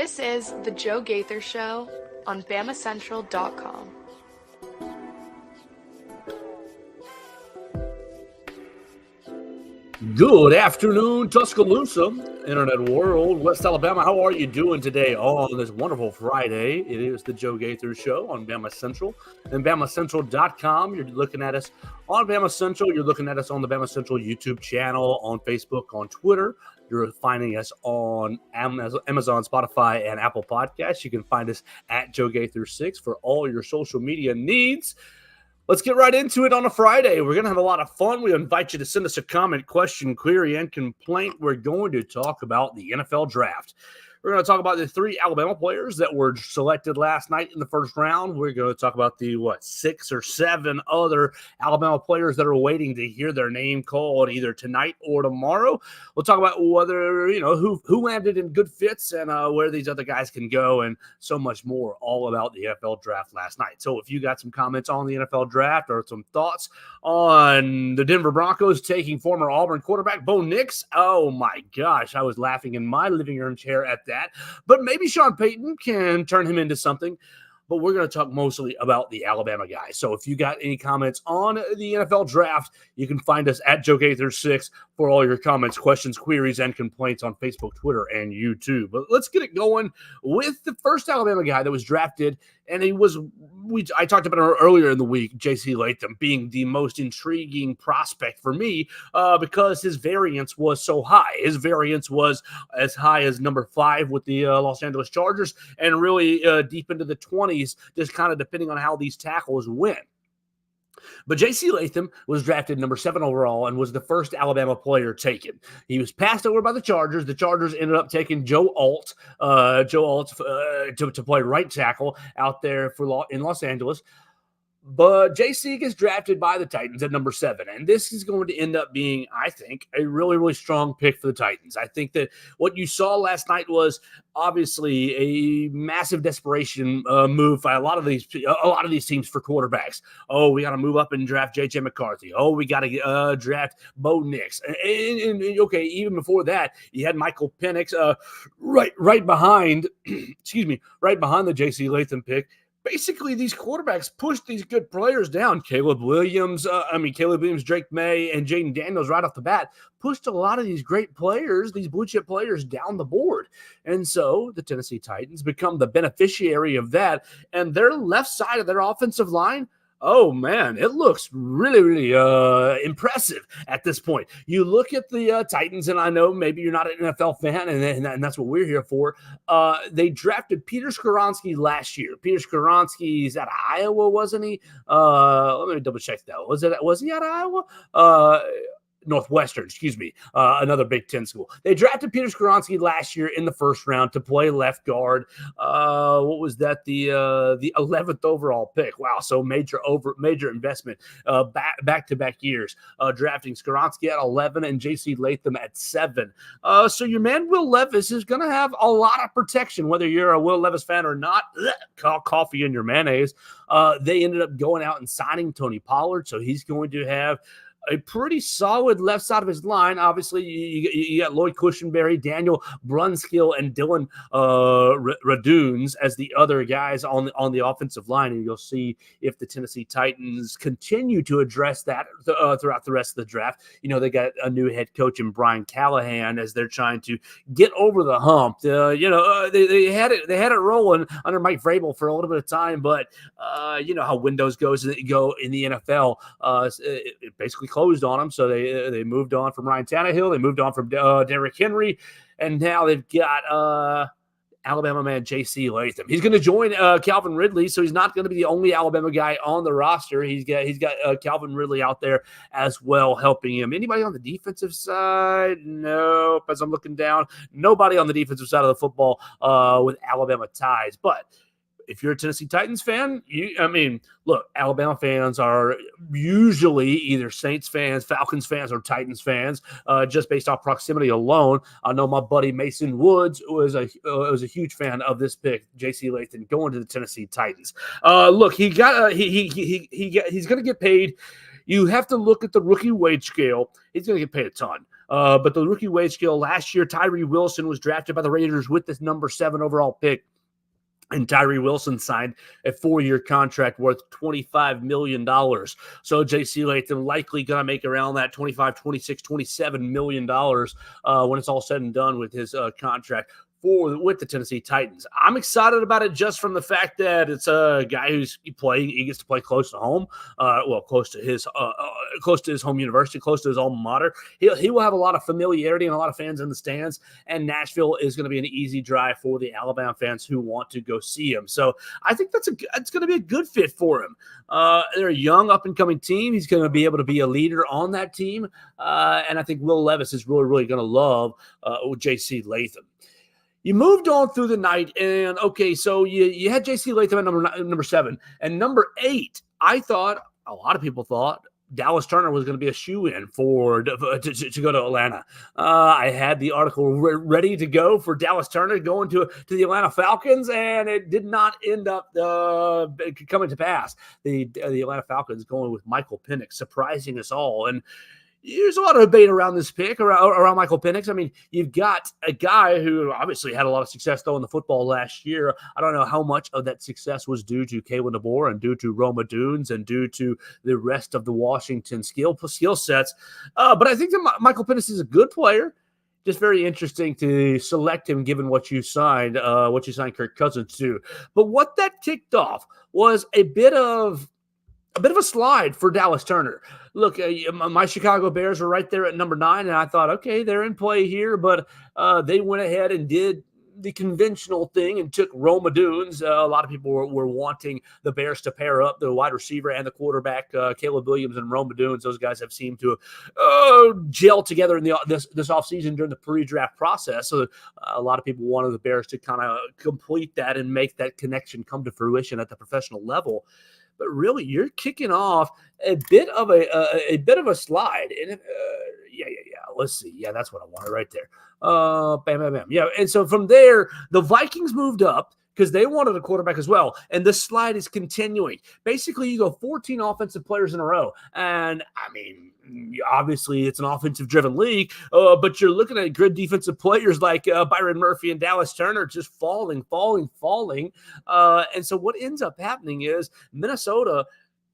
This is The Joe Gaither Show on BamaCentral.com. Good afternoon, Tuscaloosa, Internet World, West Alabama. How are you doing today on this wonderful Friday? It is the Joe Gaither Show on Bama Central and BamaCentral.com. You're looking at us on Bama Central. You're looking at us on the Bama Central YouTube channel, on Facebook, on Twitter. You're finding us on Amazon, Spotify, and Apple Podcasts. You can find us at Joe Gaither 6 for all your social media needs. Let's get right into it on a Friday. We're going to have a lot of fun. We invite you to send us a comment, question, query, and complaint. We're going to talk about the NFL draft. We're going to talk about the 3 Alabama players that were selected last night in the first round. We're going to talk about the, 6 or 7 other Alabama players that are waiting to hear their name called either tonight or tomorrow. We'll talk about whether, who landed in good fits and where these other guys can go and so much more, all about the NFL draft last night. So if you got some comments on the NFL draft or some thoughts on the Denver Broncos taking former Auburn quarterback Bo Nix, oh my gosh, I was laughing in my living room chair at that. But maybe Sean Payton can turn him into something. But we're going to talk mostly about the Alabama guys. So if you got any comments on the NFL draft, you can find us at Joe Gaither 6 for all your comments, questions, queries, and complaints on Facebook, Twitter, and YouTube. But let's get it going with the first Alabama guy that was drafted. And I talked about it earlier in the week, J.C. Latham being the most intriguing prospect for me because his variance was so high. His variance was as high as number 5 with the Los Angeles Chargers and really deep into the 20s, just kind of depending on how these tackles went. But J.C. Latham was drafted number 7 overall and was the first Alabama player taken. He was passed over by the Chargers. The Chargers ended up taking Joe Alt to play right tackle out there in Los Angeles. But JC gets drafted by the Titans at number 7, and this is going to end up being, I think, a really, really strong pick for the Titans. I think that what you saw last night was obviously a massive desperation move by a lot of these teams for quarterbacks. Oh, we got to move up and draft J.J. McCarthy. Oh, we got to draft Bo Nix. And okay, even before that, you had Michael Penix right behind, right behind the J.C. Latham pick. Basically, these quarterbacks pushed these good players down. Caleb Williams, Drake May, and Jaden Daniels right off the bat pushed a lot of these great players, these blue chip players, down the board. And so the Tennessee Titans become the beneficiary of that. And their left side of their offensive line, oh, man, it looks really, really impressive at this point. You look at the Titans, and I know maybe you're not an NFL fan, and that's what we're here for. They drafted Peter Skoronski last year. Peter Skoronski's out of Iowa, wasn't he? Let me double-check that. Was he out of Iowa? Northwestern, another Big Ten school. They drafted Peter Skoronski last year in the first round to play left guard. What was that? The 11th overall pick. Wow, so major investment back-to-back years. Drafting Skoronski at 11 and J.C. Latham at 7. So your man Will Levis is going to have a lot of protection, whether you're a Will Levis fan or not. Coffee in your mayonnaise. They ended up going out and signing Tony Pollard, so he's going to have a pretty solid left side of his line. Obviously, you got Lloyd Cushenberry, Daniel Brunskill, and Dylan Radunes as the other guys on the offensive line. And you'll see if the Tennessee Titans continue to address that throughout the rest of the draft. They got a new head coach in Brian Callahan as they're trying to get over the hump. They had it rolling under Mike Vrabel for a little bit of time, but you know how Windows go in the NFL. It basically closed on them, so they moved on from Ryan Tannehill, they moved on from Derrick Henry, and now they've got Alabama man J.C. Latham. He's going to join Calvin Ridley, so he's not going to be the only Alabama guy on the roster. He's got Calvin Ridley out there as well helping him. Anybody on the defensive side? Nope. As I'm looking down, nobody on the defensive side of the football with Alabama ties, but if you're a Tennessee Titans fan, look, Alabama fans are usually either Saints fans, Falcons fans, or Titans fans, just based off proximity alone. I know my buddy Mason Woods was a huge fan of this pick, J.C. Latham, going to the Tennessee Titans. Look, he's going to get paid. You have to look at the rookie wage scale. He's going to get paid a ton. But the rookie wage scale last year, Tyree Wilson was drafted by the Raiders with this number 7 overall pick. And Tyree Wilson signed a 4-year contract worth $25 million. So J.C. Latham likely going to make around that $25, $26, $27 million when it's all said and done with his contract with the Tennessee Titans. I'm excited about it just from the fact that it's a guy who's playing. He gets to play close to home, close to his home university, close to his alma mater. He will have a lot of familiarity and a lot of fans in the stands. And Nashville is going to be an easy drive for the Alabama fans who want to go see him. So I think it's going to be a good fit for him. They're a young, up and coming team. He's going to be able to be a leader on that team, and I think Will Levis is really, really going to love J.C. Latham. You moved on through the night, and okay, so you had J.C. Latham at number 7. And number 8, I thought, a lot of people thought, Dallas Turner was going to be a shoo-in to go to Atlanta. I had the article ready to go for Dallas Turner going to the Atlanta Falcons, and it did not end up coming to pass. The Atlanta Falcons going with Michael Penix, surprising us all. And there's a lot of debate around this pick, around Michael Penix. I mean, you've got a guy who obviously had a lot of success throwing the football last year. I don't know how much of that success was due to Kalen DeBoer and due to Roma Dunes and due to the rest of the Washington skill sets. But I think that Michael Penix is a good player. Just very interesting to select him given what you signed Kirk Cousins to. But what that kicked off was a bit of a slide for Dallas Turner. Look, my Chicago Bears were right there at number 9, and I thought, okay, they're in play here, but they went ahead and did the conventional thing and took Roma Dunes. A lot of people were wanting the Bears to pair up the wide receiver and the quarterback, Caleb Williams and Roma Dunes. Those guys have seemed to gel together in this offseason during the pre-draft process. So a lot of people wanted the Bears to kind of complete that and make that connection come to fruition at the professional level. But really, you're kicking off a bit of a slide. And let's see. Yeah, that's what I wanted right there. Bam, bam, bam. Yeah, and so from there, the Vikings moved up because they wanted a quarterback as well. And the slide is continuing. Basically, you go 14 offensive players in a row. And, I mean, obviously it's an offensive-driven league, but you're looking at good defensive players like Byron Murphy and Dallas Turner just falling. And so what ends up happening is Minnesota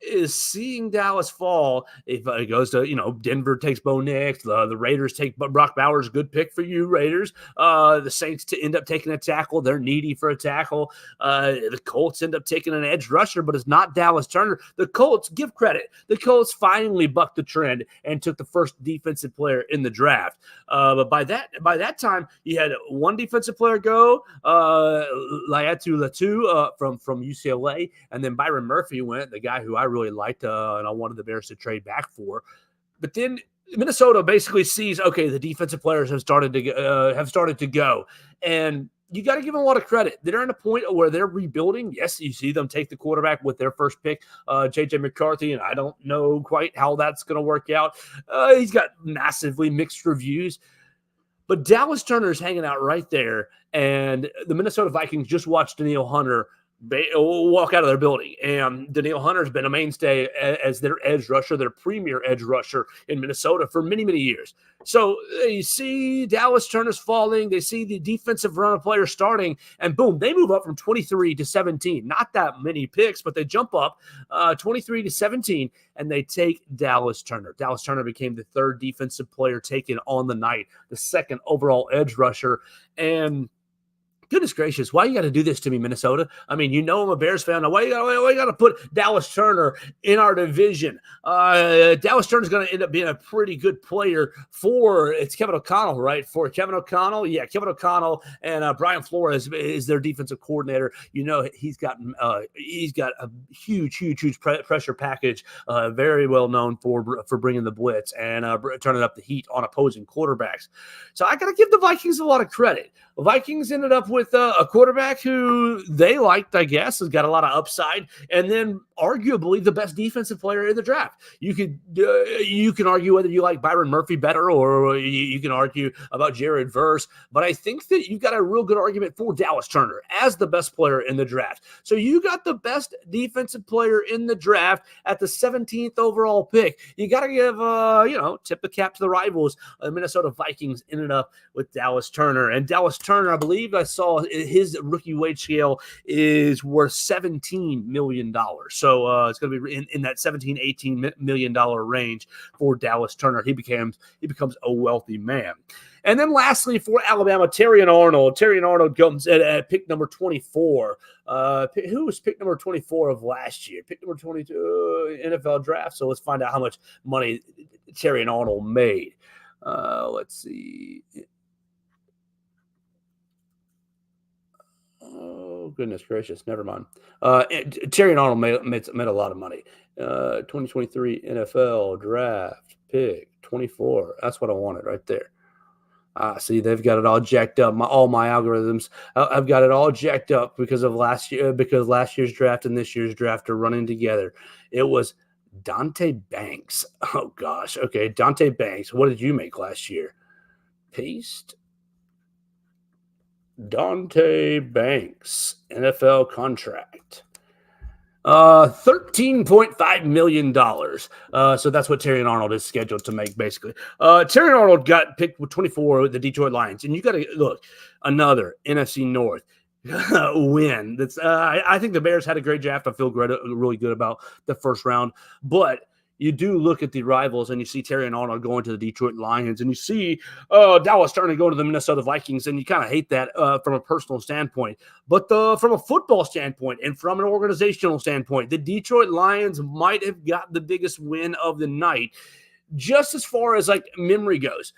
is seeing Dallas fall. If it goes to, Denver takes Bo Nix, the Raiders take Brock Bowers, good pick for you, Raiders. The Saints end up taking a tackle. They're needy for a tackle. The Colts end up taking an edge rusher, but it's not Dallas Turner. The Colts, give credit. The Colts finally bucked the trend and took the first defensive player in the draft. But by that time, you had one defensive player go, Laiatu Latu from UCLA, and then Byron Murphy went, the guy who I really liked, and I wanted the Bears to trade back for. But then Minnesota basically sees, okay, the defensive players have started to go, and you got to give them a lot of credit. They're in a point where they're rebuilding. Yes, you see them take the quarterback with their first pick, J.J. McCarthy, and I don't know quite how that's going to work out. He's got massively mixed reviews. But Dallas Turner's hanging out right there, and the Minnesota Vikings just watched Danielle Hunter walk out of their building. And Danielle Hunter's been a mainstay as their edge rusher, their premier edge rusher in Minnesota for many, many years. So you see Dallas Turner's falling. They see the defensive run player starting, and boom, they move up from 23 to 17. Not that many picks, but they jump up 23 to 17, and they take Dallas Turner. Dallas Turner became the 3rd defensive player taken on the night, the 2nd overall edge rusher. And goodness gracious, why you got to do this to me, Minnesota? I mean, I'm a Bears fan. Now, why you got to put Dallas Turner in our division? Dallas Turner's going to end up being a pretty good player it's Kevin O'Connell, right? For Kevin O'Connell, yeah, Kevin O'Connell and Brian Flores is their defensive coordinator. He's got a huge pressure package. Very well known for bringing the blitz and turning up the heat on opposing quarterbacks. So I got to give the Vikings a lot of credit. The Vikings ended up with with a quarterback who they liked, I guess, has got a lot of upside, and then arguably the best defensive player in the draft. You can argue whether you like Byron Murphy better, or you can argue about Jared Verse, but I think that you've got a real good argument for Dallas Turner as the best player in the draft. So you got the best defensive player in the draft at the 17th overall pick. You got to give, tip the cap to the rivals. The Minnesota Vikings ended up with Dallas Turner. And Dallas Turner, I believe I saw his rookie wage scale is worth $17 million. So it's going to be in that $17, $18 million range for Dallas Turner. He becomes a wealthy man. And then lastly, for Alabama, Terrion Arnold. Terrion Arnold comes at pick number 24. Who was pick number 24 of last year? Pick number 22 NFL draft. So let's find out how much money Terrion Arnold made. Let's see. Oh, goodness gracious. Never mind. Terrion Arnold made a lot of money. 2023 NFL draft pick 24. That's what I wanted right there. See, they've got it all jacked up. All my algorithms, I've got it all jacked up because last year's draft and this year's draft are running together. It was Dante Banks. Oh, gosh. Okay, Dante Banks. What did you make last year? Paste. Dante Banks, NFL contract. $13.5 million. So that's what Terrion Arnold is scheduled to make, basically. Terrion Arnold got picked with 24 with the Detroit Lions. And you got to look, another NFC North win. That's I think the Bears had a great draft. I feel really good about the first round. But you do look at the rivals and you see Terrion Arnold going to the Detroit Lions, and you see Dallas Turner going to the Minnesota Vikings, and you kind of hate that from a personal standpoint. But from a football standpoint and from an organizational standpoint, the Detroit Lions might have got the biggest win of the night, just as far as like memory goes.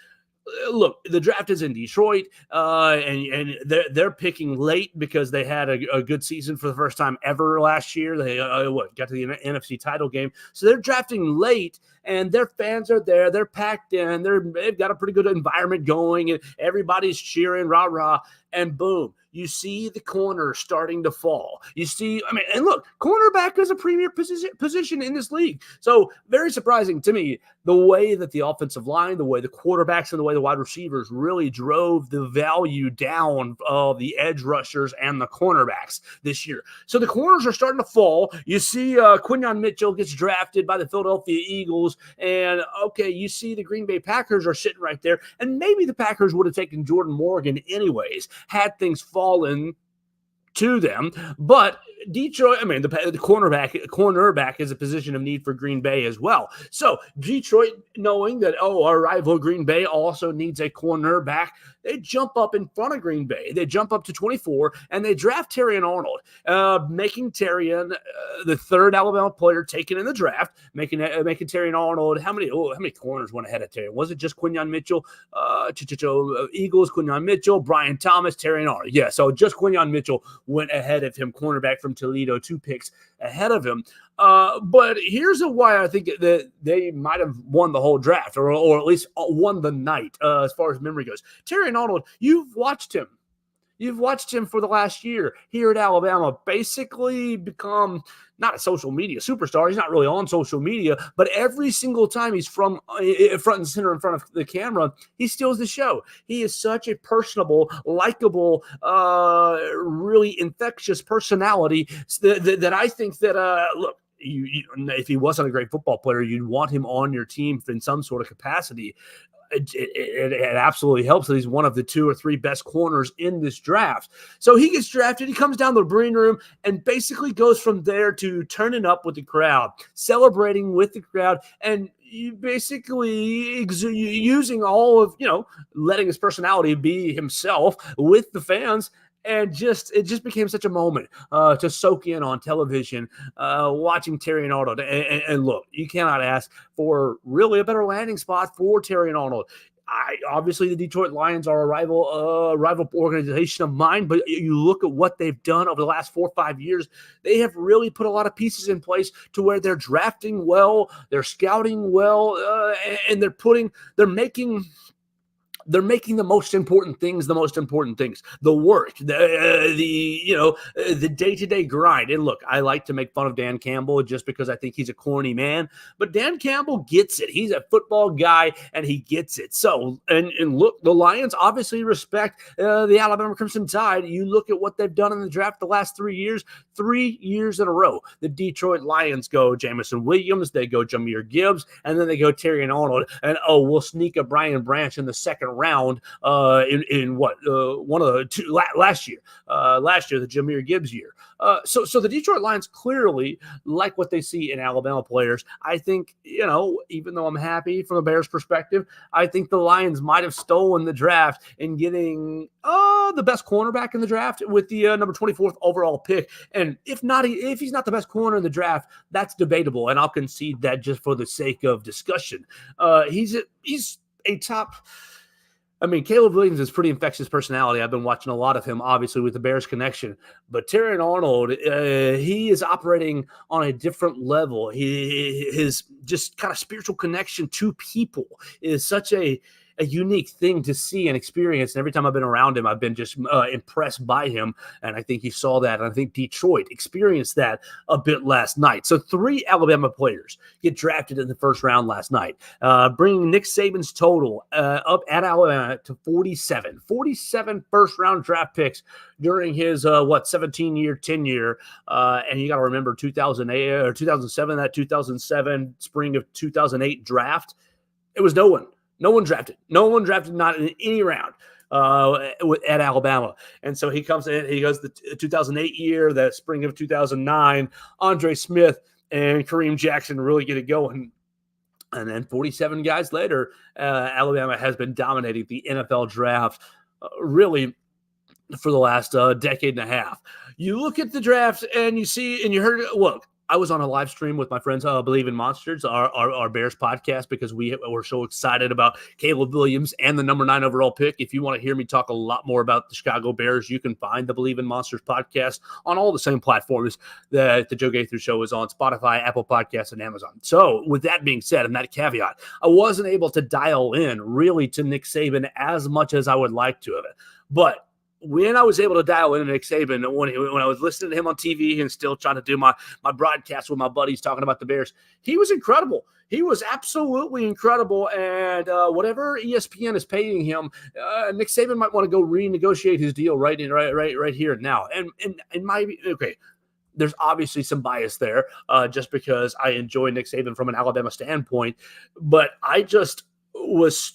Look, the draft is in Detroit, and they're picking late because they had a good season for the first time ever last year. They got to the NFC title game, so they're drafting late, and their fans are there. They're packed in. They've got a pretty good environment going, and everybody's cheering, rah rah, and boom. You see the corner starting to fall. And look, cornerback is a premier position in this league. So very surprising to me the way that the offensive line, the way the quarterbacks, and the way the wide receivers really drove the value down of the edge rushers and the cornerbacks this year. So the corners are starting to fall. You see Quinyon Mitchell gets drafted by the Philadelphia Eagles, and okay, you see the Green Bay Packers are sitting right there, and maybe the Packers would have taken Jordan Morgan anyways had things fallen to them. But Detroit, the cornerback is a position of need for Green Bay as well. So Detroit, knowing that, our rival Green Bay also needs a cornerback, they jump up in front of Green Bay. They jump up to 24, and they draft Terrion Arnold, making Terrion the third Alabama player taken in the draft, making Terrion Arnold. How many corners went ahead of Terrion? Was it just Quinyon Mitchell? Eagles, Quinyon Mitchell, Brian Thomas, Terrion Arnold. Yeah, so just Quinyon Mitchell went ahead of him, cornerback from Toledo, 2 picks ahead of him. But here's why I think that they might have won the whole draft, or at least won the night as far as memory goes. Terrion Arnold, you've watched him. You've watched him for the last year here at Alabama basically become not a social media superstar. He's not really on social media, but every single time he's front and center in front of the camera, he steals the show. He is such a personable, likable, really infectious personality that I think that, look, if he wasn't a great football player, you'd want him on your team in some sort of capacity. It absolutely helps that he's one of the 2 or 3 best corners in this draft. So he gets drafted. He comes down to the green room and basically goes from there to turning up with the crowd, celebrating with the crowd, and basically using all of, letting his personality be himself with the fans. And it just became such a moment to soak in on television, watching Terrion Arnold. And look, you cannot ask for really a better landing spot for Terrion Arnold. Obviously, the Detroit Lions are a rival organization of mine, but you look at what they've done over the last 4 or 5 years. They have really put a lot of pieces in place to where they're drafting well, they're scouting well, and they're making they're making the most important things the most important things. The work, the day-to-day grind. And look, I like to make fun of Dan Campbell just because I think he's a corny man, but Dan Campbell gets it. He's a football guy and he gets it. So, and look, the Lions obviously respect the Alabama Crimson Tide. You look at what they've done in the draft the last 3 years in a row. The Detroit Lions go Jamison Williams, they go Jahmyr Gibbs, and then they go Terry and Arnold, and we'll sneak a Brian Branch in the second round in what one of the two last year, the Jahmyr Gibbs year. So the Detroit Lions clearly like what they see in Alabama players. I think, even though I'm happy from the Bears perspective, I think the Lions might have stolen the draft in getting the best cornerback in the draft with the number 24th overall pick. And if he's not the best corner in the draft, that's debatable, and I'll concede that just for the sake of discussion. He's a top. I mean, Caleb Williams is pretty infectious personality. I've been watching a lot of him, obviously, with the Bears connection. But Terry Arnold, he is operating on a different level. His just kind of spiritual connection to people is such a unique thing to see and experience. And every time I've been around him, I've been just impressed by him. And I think he saw that. And I think Detroit experienced that a bit last night. So 3 Alabama players get drafted in the first round last night, bringing Nick Saban's total up at Alabama to 47. 47 first-round draft picks during his, 17-year tenure. And you got to remember 2008 or 2007, that 2007 spring of 2008 draft, it was no one. No one drafted, not in any round at Alabama. And so he comes in, he goes the 2008 year, the spring of 2009, Andre Smith and Kareem Jackson really get it going. And then 47 guys later, Alabama has been dominating the NFL draft really for the last decade and a half. You look at the draft and you see, and you heard, look, I was on a live stream with my friends, Believe in Monsters, our Bears podcast, because we were so excited about Caleb Williams and the number 9 overall pick. If you want to hear me talk a lot more about the Chicago Bears, you can find the Believe in Monsters podcast on all the same platforms that the Joe Gaither Show is on: Spotify, Apple Podcasts, and Amazon. So with that being said, and that caveat, I wasn't able to dial in really to Nick Saban as much as I would like to have it. But when I was able to dial in Nick Saban, when I was listening to him on TV and still trying to do my broadcast with my buddies talking about the Bears, he was incredible. He was absolutely incredible. And whatever ESPN is paying him, Nick Saban might want to go renegotiate his deal right here and now. And there's obviously some bias there, just because I enjoy Nick Saban from an Alabama standpoint, but I just was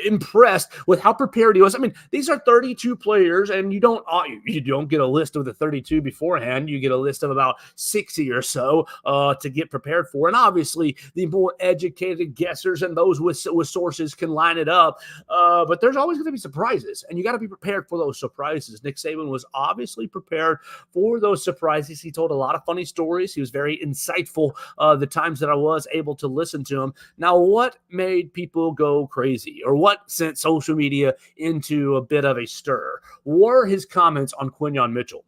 impressed with how prepared he was. I mean, these are 32 players, and you don't get a list of the 32 beforehand. You get a list of about 60 or so to get prepared for. And obviously, the more educated guessers and those with sources can line it up. But there's always going to be surprises, and you got to be prepared for those surprises. Nick Saban was obviously prepared for those surprises. He told a lot of funny stories. He was very insightful the times that I was able to listen to him. Now, what made people go crazy, or what sent social media into a bit of a stir, were his comments on Quinyon Mitchell.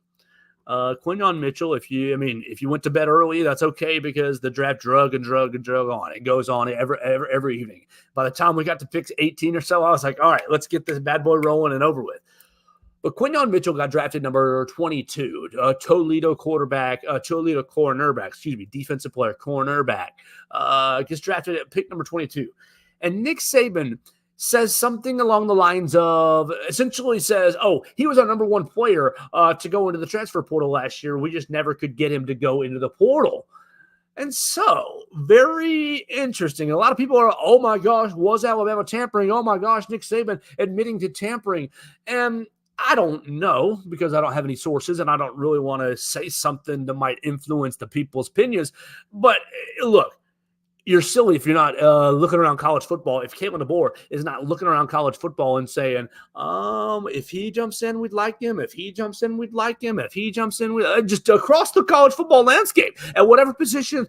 Quinyon Mitchell, if you went to bed early, that's okay, because the draft drug on. It goes on every evening. By the time we got to pick 18 or so, I was like, all right, let's get this bad boy rolling and over with. But Quinyon Mitchell got drafted number 22, Toledo cornerback, defensive player, cornerback, gets drafted at pick number 22. And Nick Saban says something along the lines of, essentially says, he was our number 1 player to go into the transfer portal last year. We just never could get him to go into the portal. And so, very interesting. A lot of people are, oh my gosh, was Alabama tampering? Oh my gosh, Nick Saban admitting to tampering. And I don't know, because I don't have any sources and I don't really want to say something that might influence the people's opinions. But look, you're silly if you're not looking around college football. If Caitlin DeBoer is not looking around college football and saying, if he jumps in, we'd like him. If he jumps in, we'd like him. If he jumps in, just across the college football landscape at whatever position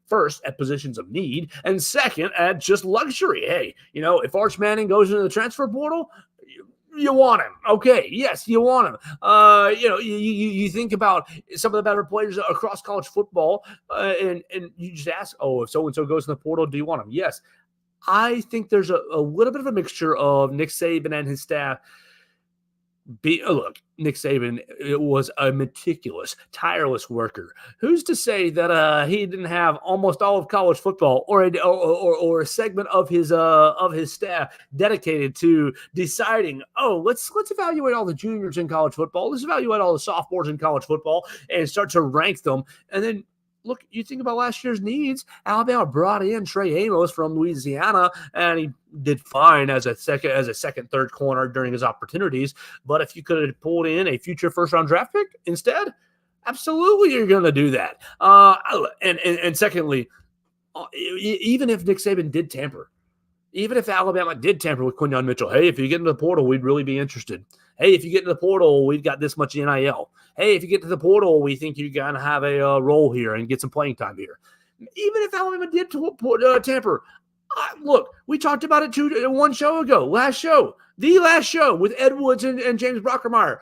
first, at positions of need, and second, at just luxury. Hey, if Arch Manning goes into the transfer portal, you want him. Okay, yes, you want him. You think about some of the better players across college football, and you just ask, if so-and-so goes in the portal, do you want him? Yes. I think there's a little bit of a mixture of Nick Saban and his staff. Look, Nick Saban was a meticulous, tireless worker. Who's to say that he didn't have almost all of college football or a segment of his staff dedicated to deciding, oh, let's evaluate all the juniors in college football. Let's evaluate all the sophomores in college football and start to rank them. And then look, you think about last year's needs. Alabama brought in Trey Amos from Louisiana, and he did fine as a second, third corner during his opportunities. But if you could have pulled in a future first-round draft pick instead, absolutely you're going to do that. And secondly, even if Nick Saban did tamper, even if Alabama did tamper with Quinyon Mitchell, hey, if you get into the portal, we'd really be interested. Hey, if you get into the portal, we've got this much NIL. Hey, if you get to the portal, we think you're going to have a role here and get some playing time here. Even if Alabama did tamper, look, we talked about it one show ago, the last show with Ed Woods and James Brockermeyer.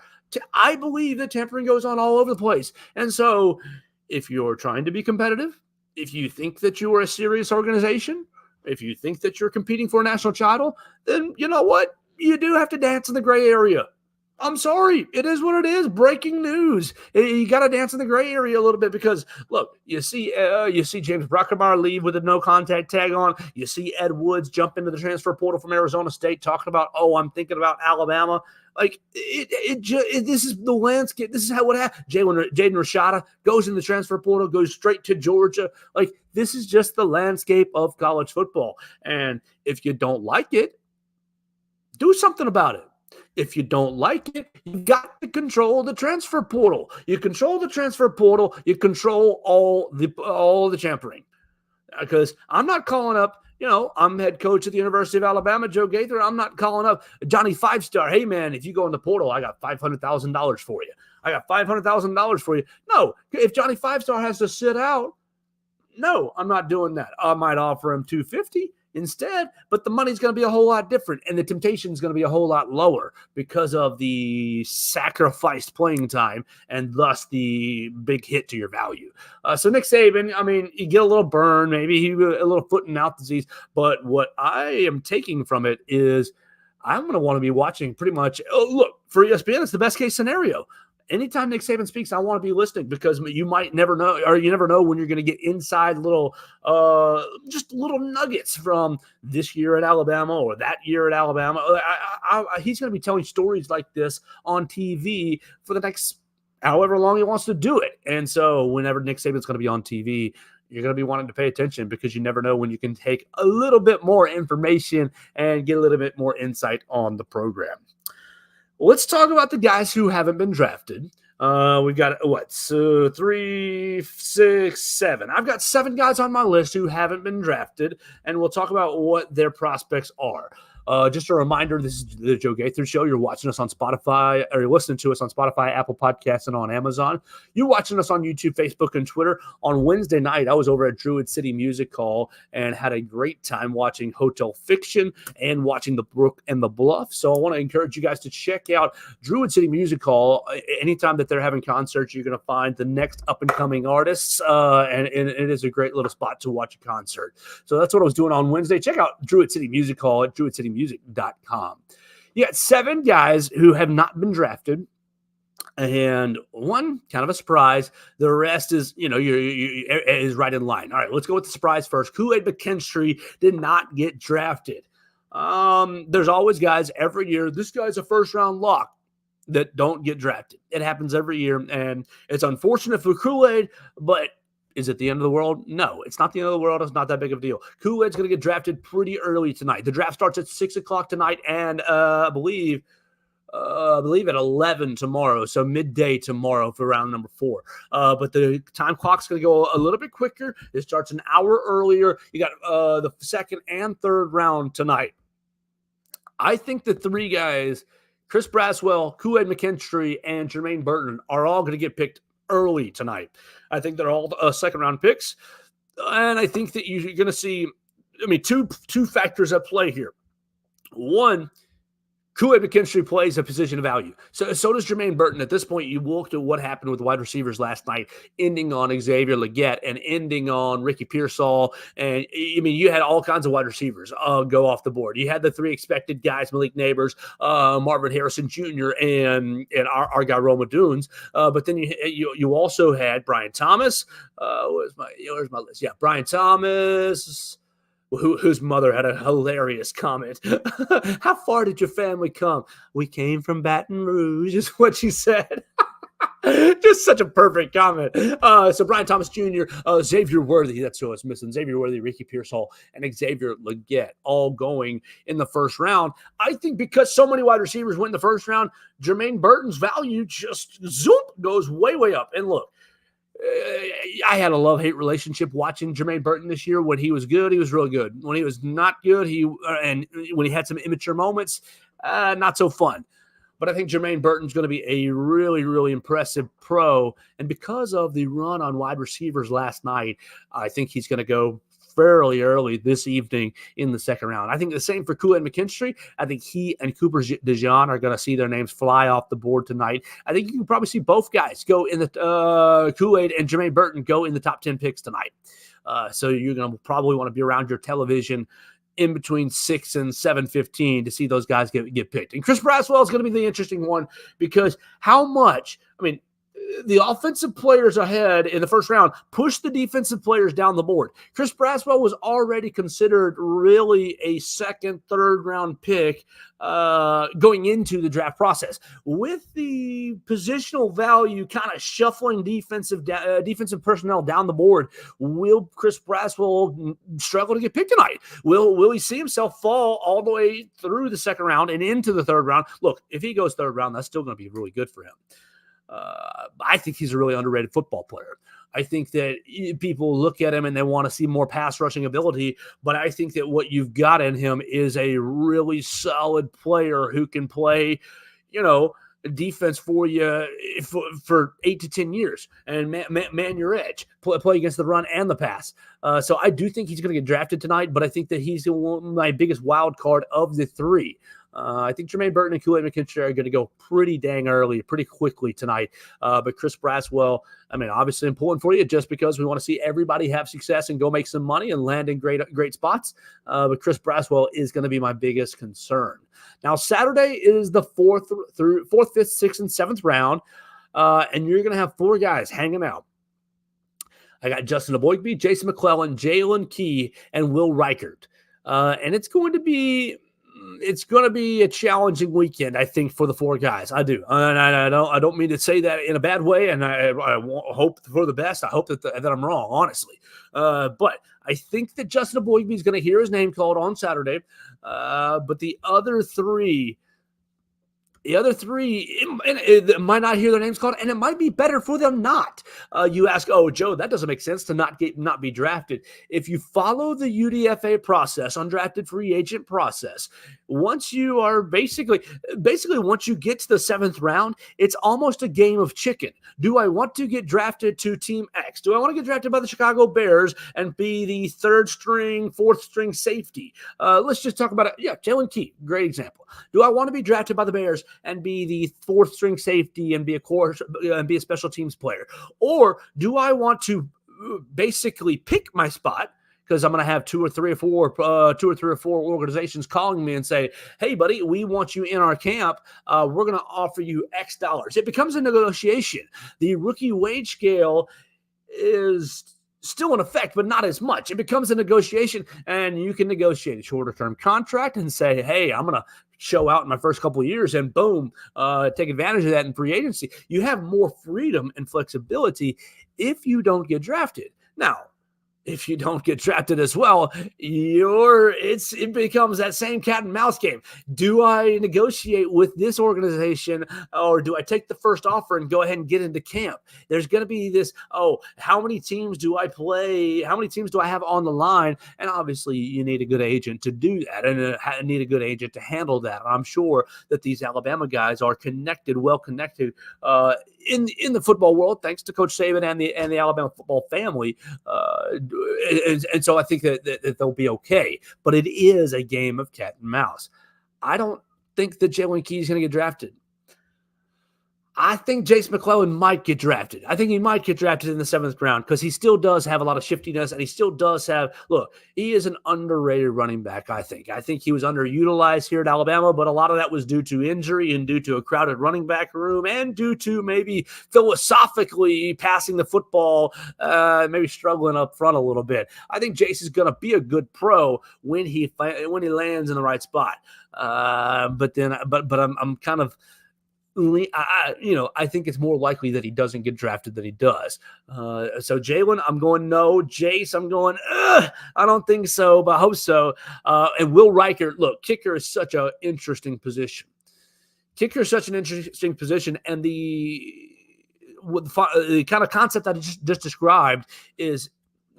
I believe that tampering goes on all over the place. And so if you're trying to be competitive, if you think that you are a serious organization, if you think that you're competing for a national title, then you know what? You do have to dance in the gray area. I'm sorry. It is what it is. Breaking news. You got to dance in the gray area a little bit because, look, you see James Brockermeyer leave with a no contact tag on. You see Ed Woods jump into the transfer portal from Arizona State talking about, oh, I'm thinking about Alabama. Like, this is the landscape. This is how it happened. Jaden Rashada goes in the transfer portal, goes straight to Georgia. Like, this is just the landscape of college football. And if you don't like it, do something about it. If you don't like it, you got to control the transfer portal. You control the transfer portal, you control all the tampering. Because I'm not calling up, I'm head coach at the University of Alabama, Joe Gaither. I'm not calling up Johnny Five Star. Hey, man, if you go in the portal, I got $500,000 for you. I got $500,000 for you. No, if Johnny Five Star has to sit out, no, I'm not doing that. I might offer him $250 instead, but the money's going to be a whole lot different, and the temptation is going to be a whole lot lower because of the sacrificed playing time and thus the big hit to your value. So Nick Saban, I mean, you get a little burn, maybe a little foot and mouth disease, but what I am taking from it is I'm going to want to be watching pretty much. Look, for ESPN, it's the best case scenario. Anytime Nick Saban speaks, I want to be listening because you might never know, or you never know when you're going to get inside just little nuggets from this year at Alabama or that year at Alabama. He's going to be telling stories like this on TV for the next however long he wants to do it. And so whenever Nick Saban's going to be on TV, you're going to be wanting to pay attention because you never know when you can take a little bit more information and get a little bit more insight on the program. Let's talk about the guys who haven't been drafted. We've got, 3, 6, 7. I've got 7 guys on my list who haven't been drafted, and we'll talk about what their prospects are. Just a reminder, this is the Joe Gaither Show. You're watching us on Spotify, or you're listening to us on Spotify, Apple Podcasts, and on Amazon. You're watching us on YouTube, Facebook, and Twitter. On Wednesday night, I was over at Druid City Music Hall and had a great time watching Hotel Fiction and watching The Brook and the Bluff. So I want to encourage you guys to check out Druid City Music Hall. Anytime that they're having concerts, you're going to find the next up-and-coming artists, and it is a great little spot to watch a concert. So that's what I was doing on Wednesday. Check out Druid City Music Hall at druidcitymusic.com. You got 7 guys who have not been drafted, and one kind of a surprise. The rest is, is right in line. All right, let's go with the surprise first. Kool-Aid McKinstry did not get drafted. There's always guys every year. This guy's a first-round lock that don't get drafted. It happens every year, and it's unfortunate for Kool-Aid, but is it the end of the world? No, it's not the end of the world. It's not that big of a deal. Kool-Aid's going to get drafted pretty early tonight. The draft starts at 6 o'clock tonight, and I believe at 11 tomorrow, so midday tomorrow for round number 4. But the time clock's going to go a little bit quicker. It starts an hour earlier. You got the second and third round tonight. I think the 3 guys, Chris Braswell, Kool-Aid McKinstry, and Jermaine Burton, are all going to get picked early tonight. I think they're all second-round picks, and I think that you're going to see, two factors at play here. One, Kool-Aid McKinstry plays a position of value. So does Jermaine Burton. At this point, you looked at what happened with the wide receivers last night, ending on Xavier Legette and ending on Ricky Pearsall. And, I mean, you had all kinds of wide receivers go off the board. You had the three expected guys, Malik Neighbors, Marvin Harrison Jr., and our guy, Roma Dunes. But then you also had Brian Thomas. Where's my list? Yeah, Brian Thomas, whose mother had a hilarious comment. How far did your family come? We came from Baton Rouge, is what she said. Just such a perfect comment. So Brian Thomas Jr., Xavier Worthy, that's who I was missing. Xavier Worthy, Ricky Pearsall, and Xavier Legette all going in the first round. I think because so many wide receivers went in the first round, Jermaine Burton's value just goes way, way up. And look, I had a love-hate relationship watching Jermaine Burton this year. When he was good, he was really good. When he was not good, and when he had some immature moments, not so fun. But I think Jermaine Burton's going to be a really, really impressive pro. And because of the run on wide receivers last night, I think he's going to go fairly early this evening in the second round. I think the same for Kool-Aid McKinstry. I think he and Cooper DeJean are going to see their names fly off the board tonight. I think you can probably see both guys go in the Kool-Aid and Jermaine Burton go in the top 10 picks tonight. So you're going to probably want to be around your television in between 6 and 7:15 to see those guys get picked. And Chris Braswell is going to be the interesting one because how much, I mean, the offensive players ahead in the first round push the defensive players down the board. Chris Braswell was already considered really a second, third round pick going into the draft process. With the positional value kind of shuffling defensive personnel down the board, will Chris Braswell struggle to get picked tonight? Will he see himself fall all the way through the second round and into the third round? Look, if he goes third round, that's still going to be really good for him. I think he's a really underrated football player. I think that people look at him and they want to see more pass rushing ability, but I think that what you've got in him is a really solid player who can play, defense for you for 8 to 10 years and man your edge, play against the run and the pass. So I do think he's going to get drafted tonight, but I think that he's my biggest wild card of the three. I think Jermaine Burton and Kool-Aid McKinstry are going to go pretty dang early, pretty quickly tonight. But Chris Braswell, I mean, obviously important for you just because we want to see everybody have success and go make some money and land in great spots. But Chris Braswell is going to be my biggest concern. Now, Saturday is the fourth, fifth, sixth, and seventh round, and you're going to have 4 guys hanging out. I got Justin Aboigbe, Jason McClellan, Jalen Key, and Will Reichert. And it's going to be a challenging weekend, I think, for the 4 guys. I do. And I don't mean to say that in a bad way, and I hope for the best. I hope that I'm wrong, honestly. But I think that Justin Aboigbe is going to hear his name called on Saturday. But the other three, it might not hear their names called, and it might be better for them not. You ask, oh, Joe, that doesn't make sense to not be drafted. If you follow the UDFA process, undrafted free agent process, once you are basically once you get to the 7th round, it's almost a game of chicken. Do I want to get drafted to Team X? Do I want to get drafted by the Chicago Bears and be the 3rd string, 4th string safety? Let's just talk about it. Yeah, Jalen Key, great example. Do I want to be drafted by the Bears and be the 4th string safety and be a special teams player? Or do I want to basically pick my spot because I'm going to have two or three or four organizations calling me and say, hey, buddy, we want you in our camp. We're going to offer you X dollars. It becomes a negotiation. The rookie wage scale is still in effect, but not as much. It becomes a negotiation, and you can negotiate a shorter-term contract and say, hey, I'm going to show out in my first couple of years and boom, take advantage of that in free agency. You have more freedom and flexibility if you don't get drafted. Now, if you don't get drafted as well, it becomes that same cat and mouse game. Do I negotiate with this organization or do I take the first offer and go ahead and get into camp? There's going to be this, how many teams do I play? How many teams do I have on the line? And obviously you need a good agent to do that and need a good agent to handle that. I'm sure that these Alabama guys are well connected in the football world, thanks to Coach Saban and the Alabama football family. And so I think that they'll be okay. But it is a game of cat and mouse. I don't think that Jalen Key is going to get drafted. I think Jace McClellan might get drafted. I think he might get drafted in the 7th round because he still does have a lot of shiftiness and he still does have, look, he is an underrated running back, I think. I think he was underutilized here at Alabama, but a lot of that was due to injury and due to a crowded running back room and due to maybe philosophically passing the football, maybe struggling up front a little bit. I think Jace is going to be a good pro when he lands in the right spot. But I'm kind of, I think it's more likely that he doesn't get drafted than he does. So Jalen, I'm going no. Jace, I'm going, I don't think so, but I hope so. And Will Reichert, look, kicker is such an interesting position. And the kind of concept I just described is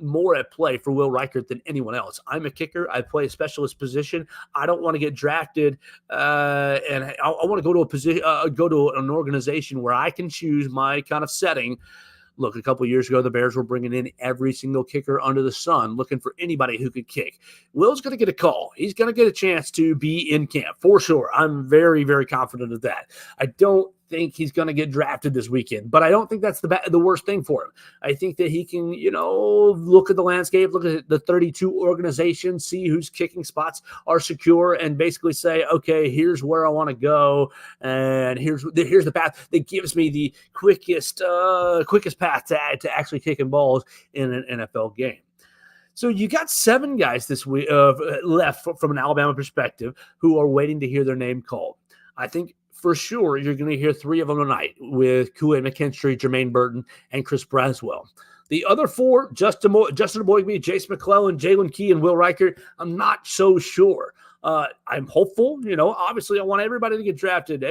more at play for Will Reichert than anyone else. I'm a kicker. I play a specialist position. I don't want to get drafted, and I want to go to a position, go to an organization where I can choose my kind of setting. Look, a couple of years ago, the Bears were bringing in every single kicker under the sun, looking for anybody who could kick. Will's going to get a call. He's going to get a chance to be in camp, for sure. I'm very, very confident of that. I don't think he's going to get drafted this weekend, but I don't think that's the worst thing for him. I think that he can, look at the landscape, look at the 32 organizations, see whose kicking spots are secure, and basically say, okay, here's where I want to go, and here's the path that gives me the quickest path to actually kicking balls in an NFL game. So you got 7 guys this week left from an Alabama perspective who are waiting to hear their name called. I think for sure you're going to hear 3 of them tonight with Kool-Aid McKinstry, Jermaine Burton, and Chris Braswell. The other 4, Justin Aboigbe, Jace McClellan, Jalen Key, and Will Reichert, I'm not so sure. I'm hopeful. Obviously I want everybody to get drafted.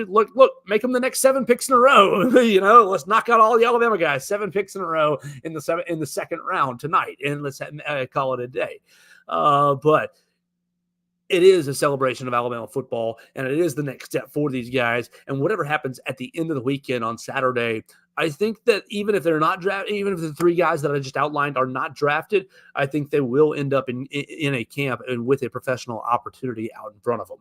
Look, make them the next 7 picks in a row. Let's knock out all the Alabama guys. 7 picks in a row in the 2nd round tonight, and let's call it a day. But it is a celebration of Alabama football, and it is the next step for these guys. And whatever happens at the end of the weekend on Saturday, I think that even if they're not drafted, even if the 3 guys that I just outlined are not drafted, I think they will end up in a camp and with a professional opportunity out in front of them.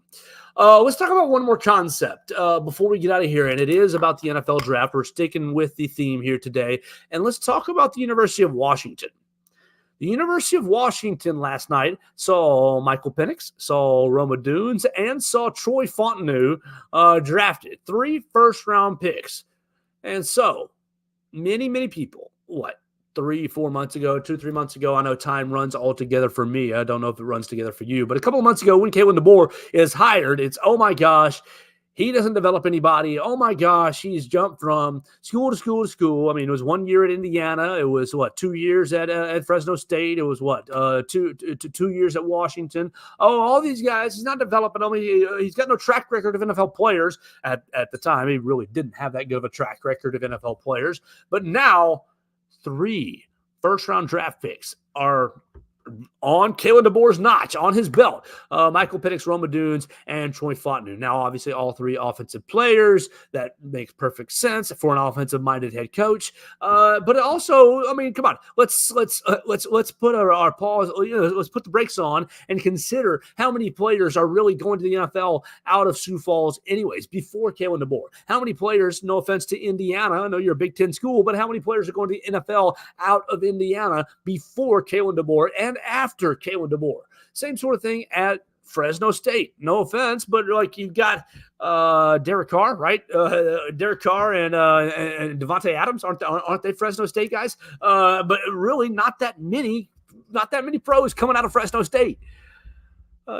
Let's talk about one more concept before we get out of here, and it is about the NFL draft. We're sticking with the theme here today, and let's talk about the University of Washington. The University of Washington last night saw Michael Penix, saw Roma Dunes, and saw Troy Fontenot drafted. 3 first-round picks. And so, many people, 3 months ago, 2-3 months ago, I know time runs all together for me. I don't know if it runs together for you. But a couple of months ago when Kalen DeBoer is hired, it's, oh my gosh, he doesn't develop anybody. Oh my gosh, he's jumped from school to school to school. I mean, it was 1 year at Indiana. It was 2 years at Fresno State. It was 2 years at Washington. Oh, all these guys, he's not developing them. He's got no track record of NFL players. At the time, he really didn't have that good of a track record of NFL players. But now, 3 first-round draft picks are on Kalen DeBoer's notch, on his belt. Michael Penix, Roma Dunes, and Troy Fontenot. Now, obviously, all 3 offensive players. That makes perfect sense for an offensive-minded head coach. But also, I mean, come on, let's put our pause. Let's put the brakes on and consider how many players are really going to the NFL out of Sioux Falls, anyways. Before Kalen DeBoer, how many players? No offense to Indiana, I know you're a Big Ten school, but how many players are going to the NFL out of Indiana before Kalen DeBoer and after Kalen DeBoer? Same sort of thing at Fresno State. No offense, but you've got Derek Carr, right? Derek Carr and Devontae Adams aren't they Fresno State guys? But really, not that many pros coming out of Fresno State.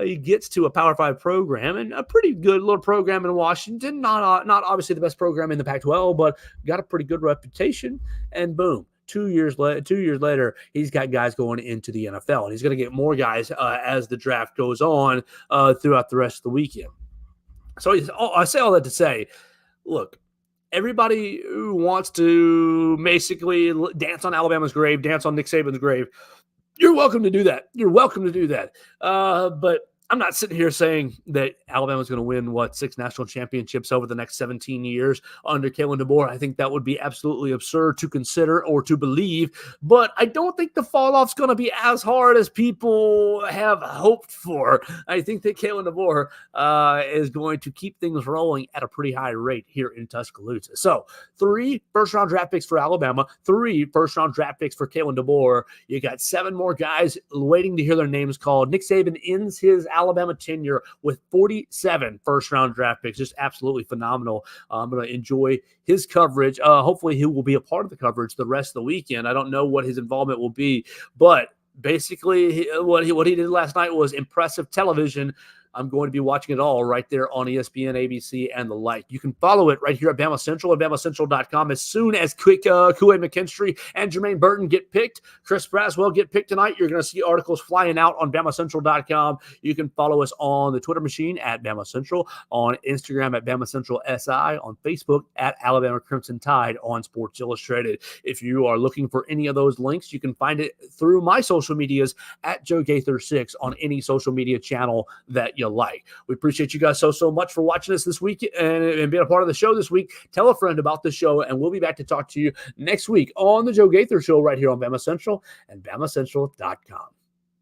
He gets to a Power 5 program and a pretty good little program in Washington. Not obviously the best program in the Pac-12, but got a pretty good reputation. And boom. 2 years later, he's got guys going into the NFL, and he's going to get more guys as the draft goes on throughout the rest of the weekend. So I say all that to say, look, everybody who wants to basically dance on Alabama's grave, dance on Nick Saban's grave, you're welcome to do that. But I'm not sitting here saying that Alabama's going to win, 6 national championships over the next 17 years under Kalen DeBoer. I think that would be absolutely absurd to consider or to believe, but I don't think the fall off's going to be as hard as people have hoped for. I think that Kalen DeBoer is going to keep things rolling at a pretty high rate here in Tuscaloosa. So 3 first-round draft picks for Alabama, 3 first-round draft picks for Kalen DeBoer. You got 7 more guys waiting to hear their names called. Nick Saban ends his Alabama tenure with 47 first-round draft picks. Just absolutely phenomenal. I'm going to enjoy his coverage. Hopefully he will be a part of the coverage the rest of the weekend. I don't know what his involvement will be, but basically what he did last night was impressive television. I'm going to be watching it all right there on ESPN, ABC, and the like. You can follow it right here at Bama Central at BamaCentral.com. As soon as Kool-Aid McKinstry and Jermaine Burton get picked, Chris Braswell get picked tonight, you're going to see articles flying out on BamaCentral.com. You can follow us on the Twitter machine at Bama Central, on Instagram at Bama Central SI, on Facebook at Alabama Crimson Tide, on Sports Illustrated. If you are looking for any of those links, you can find it through my social medias at Joe Gaither 6 on any social media channel that you like. We appreciate you guys so much for watching us this week and being a part of the show this week. Tell a friend about the show, and we'll be back to talk to you next week on the Joe Gaither Show right here on Bama Central and BamaCentral.com.